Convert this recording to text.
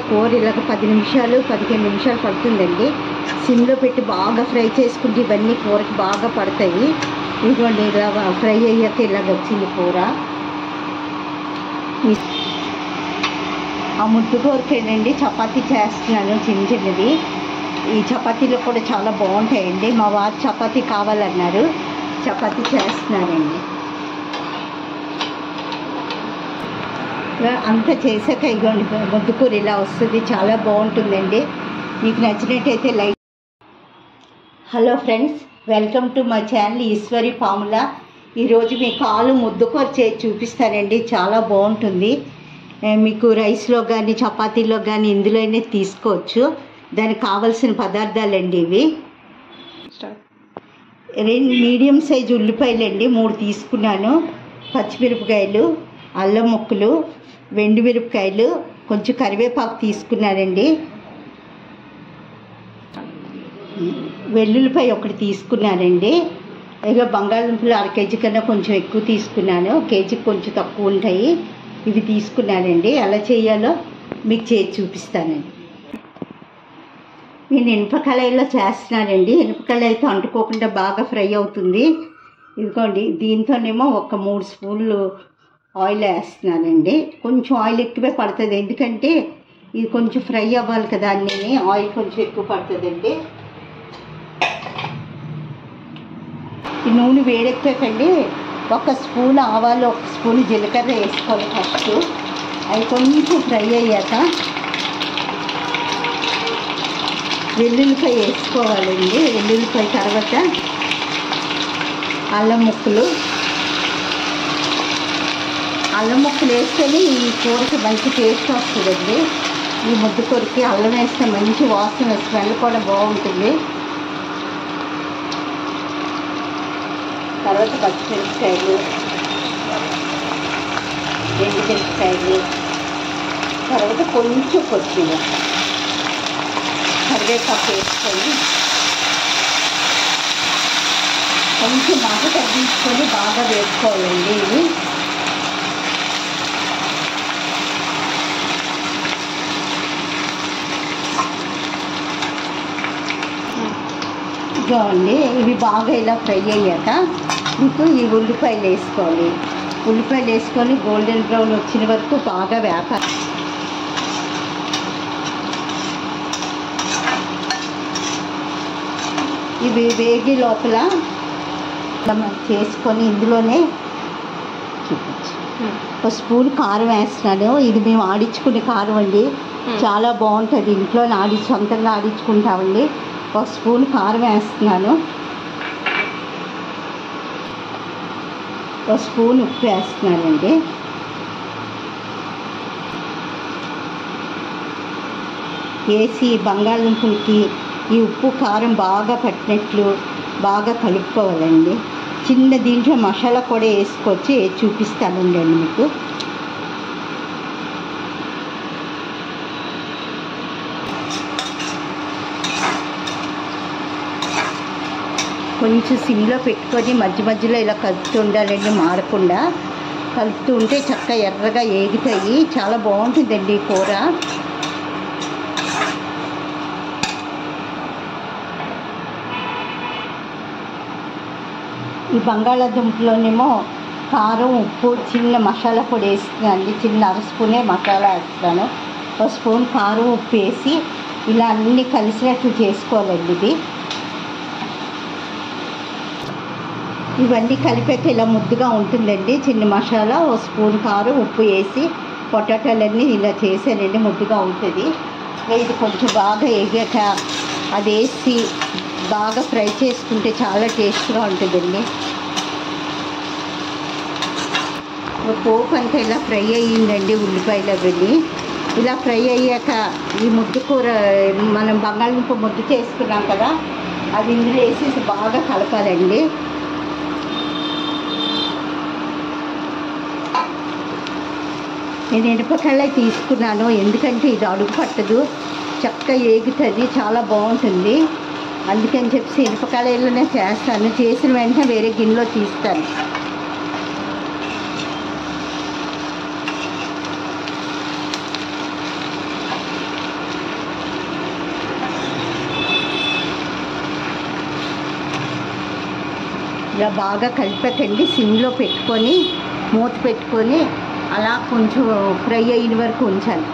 కూర ఇలాగ 10 నిమిషాలు 15 నిమిషాలు పడుతుందండి. సిమ్లో పెట్టి బాగా ఫ్రై చేసుకుంటే ఇవన్నీ కూరకి బాగా పడతాయి. ఇదిగోండి ఇలా ఫ్రై అయ్యాక ఇలాగ వచ్చింది కూర. ఆ ముద్దు కూరకేనండి చపాతీ చేస్తున్నాను చిన్నది. ఈ చపాతీలు కూడా చాలా బాగుంటాయండి. మా వారు చపాతీ కావాలన్నారు, చపాతీ చేస్తున్నానండి. అంతా చేశాక ఇదిగోండి ముద్దు కూర ఇలా వస్తుంది, చాలా బాగుంటుందండి. మీకు నచ్చినట్టయితే like. Hello friends, welcome to my channel Eswari Pamula. ఈరోజు మీకు ఆలు ముద్దుకూర చేసి చూపిస్తానండి. చాలా బాగుంటుంది. మీకు రైస్లో కానీ చపాతీలో కానీ ఇందులోనే తీసుకోవచ్చు. దానికి కావలసిన పదార్థాలండి ఇవి. 2 మీడియం సైజు ఉల్లిపాయలండి 3 తీసుకున్నాను. పచ్చిమిరపకాయలు, అల్లం ముక్కలు, వెండిమిరపకాయలు, కొంచెం కరివేపాకు తీసుకున్నానండి. వెల్లుల్లిపాయ 1 తీసుకున్నానండి. ఇక బంగాళదుంపలు 1/2 కేజీ కన్నా కొంచెం ఎక్కువ తీసుకున్నాను. కేజీకి కొంచెం తక్కువ ఉంటాయి. ఇవి తీసుకున్నానండి. ఎలా చేయాలో మీకు చేసి చూపిస్తానండి. నేను ఇనుప కళాయిలో చేస్తున్నానండి. ఇనుప కళాయితో అంటుకోకుండా బాగా ఫ్రై అవుతుంది. ఇదిగోండి దీంతోనేమో ఒక 3 స్పూన్లు ఆయిల్ వేస్తున్నానండి. కొంచెం ఆయిల్ ఎక్కువే పడుతుంది, ఎందుకంటే ఇది కొంచెం ఫ్రై అవ్వాలి కదా అన్నీ. ఆయిల్ కొంచెం ఎక్కువ పడుతుందండి. ఈ నూనె వేడెక్కాకండి 1 స్పూన్ ఆవాలు, 1 స్పూన్ జీలకర్ర వేసుకోవాలి ఫస్ట్. అవి కొంచెం ఫ్రై అయ్యాక వెల్లుల్లిపాయ వేసుకోవాలండి. వెల్లుల్లిపాయ తర్వాత అల్లం ముక్కలు వేస్తేనే ఈ కూరకి మంచి టేస్ట్ వస్తుందండి. ఈ ముద్దు కూరకి అల్లం వేస్తే మంచి వాసన, స్మెల్ కూడా బాగుంటుంది. తర్వాత పచ్చిమిరపకాయలు, ఎండుమిరపకాయలు, తర్వాత కొంచెం కొత్తిమీర, కరివేపాకు వేసుకొని కొంచెం మాట తగ్గించుకొని బాగా వేసుకోవాలండి. ఇవి ఇదిగోండి, ఇవి బాగా ఇలా ఫ్రై అయ్యాక మీకు ఈ ఉల్లిపాయలు వేసుకోవాలి. ఉల్లిపాయలు వేసుకొని గోల్డెన్ బ్రౌన్ వచ్చిన వరకు బాగా వేపాలి. ఇవి వేగి లోపల చేసుకొని ఇందులోనే చూపించి 1 స్పూన్ కారం వేస్తున్నాను. ఇది మేము ఆడించుకునే కారం అండి, చాలా బాగుంటుంది. ఇంట్లో సొంతంగా ఆడించుకుంటామండి. 1 స్పూన్ కారం వేస్తున్నాను. 1 స్పూన్ ఉప్పు వేస్తున్నానండి. వేసి బంగాళదుంపలకి ఈ ఉప్పు కారం బాగా పట్టినట్లు బాగా కలుపుకోవాలండి. చిన్న దీంట్లో మసాలా కూడా వేసుకొచ్చి చూపిస్తానండి మీకు. కొంచెం సిమ్లో పెట్టుకొని మధ్య మధ్యలో ఇలా కలుపుతూ ఉండాలండి, మాడకుండా. కలుపుతూ ఉంటే చక్కగా ఎర్రగా ఏగుతాయి. చాలా బాగుంటుందండి ఈ కూర. ఈ బంగాళాదుంపలోనేమో కారం, ఉప్పు, చిన్న మసాలా పొడి వేస్తున్నానండి. చిన్న 1/2 స్పూనే మసాలా వేస్తాను. 1 స్పూన్ కారం, ఉప్పు వేసి ఇలా అన్నీ కలిసినట్లు చేసుకోవాలండి. ఇవన్నీ కలిపాక ఇలా ముద్దుగా ఉంటుందండి. చిన్న మసాలా, 1 స్పూన్ కారం, ఉప్పు వేసి పొటాటోలన్నీ ఇలా చేసానండి, ముద్దుగా ఉంటుంది. ఇది కొంచెం బాగా ఎగాక అది వేసి బాగా ఫ్రై చేసుకుంటే చాలా టేస్ట్గా ఉంటుందండి. పోపు అంతా ఇలా ఫ్రై అయ్యిందండి. ఉల్లిపాయలు అవన్నీ ఇలా ఫ్రై అయ్యాక ఈ ముద్దు కూర మనం బంగాళదుంప ముద్దు చేసుకున్నాం కదా, అది ఇందులో వేసేసి బాగా కలపాలండి. నేను ఇనుపకళ్ళాయి తీసుకున్నాను, ఎందుకంటే ఇది అడుగు పట్టదు, చక్కగా ఏగుతుంది, చాలా బాగుంటుంది. అందుకని చెప్పి ఇనుపకళాయిలోనే చేస్తాను. చేసిన వెంటనే వేరే గిన్నెలో తీస్తాను. ఇలా బాగా కలిపకండి, సిమ్లో పెట్టుకొని మూత పెట్టుకొని అలా కొంచెం ఫ్రై అయిన వరకు ఉంచాలి.